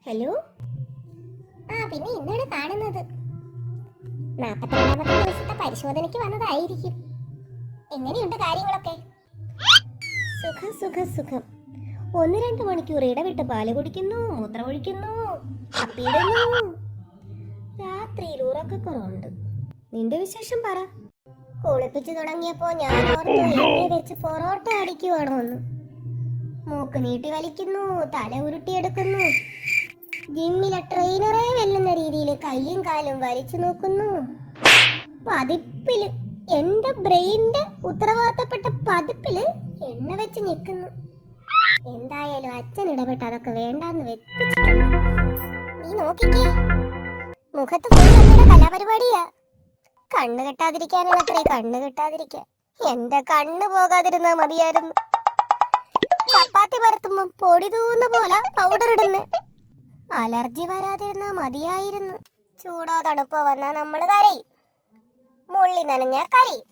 Hello. പിന്നെ ഇന്നാണ് കാണുന്നത്. 42ാമത്തെ ദിവസത്തെ പരിശോധനയ്ക്ക് വന്നതായിരിക്കും. എങ്ങനെയുണ്ട് കാര്യങ്ങളൊക്കെ? സുഖം സുഖം സുഖം. 1-2 മണിക്കൂർ ഇടവിട്ട് പാല് കുടിക്കുന്നു, മൂത്രമൊഴിക്കുന്നു, അപ്പിയിടുന്നു. രാത്രിയിൽ ഉറക്കക്കുറവുണ്ട്. നിന്റെ വിശേഷം പറ. കുളിപ്പിച്ചു തുടങ്ങിയപ്പോ ഞാൻ ഓർത്തു എന്നെ വെച്ച് പൊറോട്ട അടിക്കുവാണോ എന്ന്. മൂക്ക് നീട്ടി വലിക്കുന്നു, തല ഉരുട്ടിയെടുക്കുന്നു. ജിമ്മിലെ ട്രെയിനറെ വെല്ലുന്ന രീതിയിൽ കയ്യും കാലും വലിച്ചു നോക്കുന്നു. പതിപ്പില് എന്റെ ബ്രെയിനിന്റെ ഉത്തരവാദിത്തപ്പെട്ട പതിപ്പില് എണ്ണ വെച്ച് നിൽക്കുന്നു. എന്തായാലും അച്ഛൻ ഇടപെട്ട് അതൊക്കെ വേണ്ടാന്ന് വെപ്പിച്ചിട്ടുണ്ട്. നീ നോക്കിക്കേ, മുഖത്ത് ഫുള്ളമ്മയുടെ കലാപരിപാടിയാ. കണ്ണ് കെട്ടാതിരിക്കാനാണത്രേ, കണ്ണ് കെട്ടാതിരിക്കാൻ. എന്റെ കണ്ണ് പോകാതിരുന്നാ മതിയായിരുന്നു. ചപ്പാത്തി പരത്തുമ്പോ പൊടി തൂന്ന പോലെ പൗഡർ ഇടുന്നു. അലർജി വരാതിരുന്നാ മതിയായിരുന്നു. ചൂടോ തണുപ്പോ വന്നാ നമ്മള് കരയും, മുള്ളി നനഞ്ഞാ കരയും.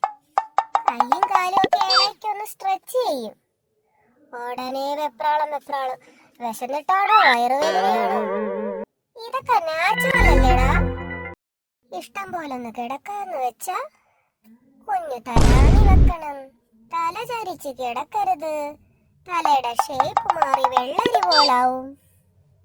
കയ്യും കാലും ഒക്കെ ഇടയ്ക്കൊന്ന് സ്ട്രെച്ച് ചെയ്യും. ഉടനെ വെപ്രാളം. വിശന്നിട്ടാണോ വയറുവേദനയാണോ? ഇതൊക്കെ നാച്ചുറൽ അല്ലേടാ. ഇഷ്ടം പോലൊന്ന് കിടക്കാന്ന് വെച്ചാ കുഞ്ഞു തലാണി വെക്കണം. തല ചരിച്ച് കിടക്കരുത്, തലയുടെ ഷേപ്പ് മാറി വെള്ളരി പോലാവും.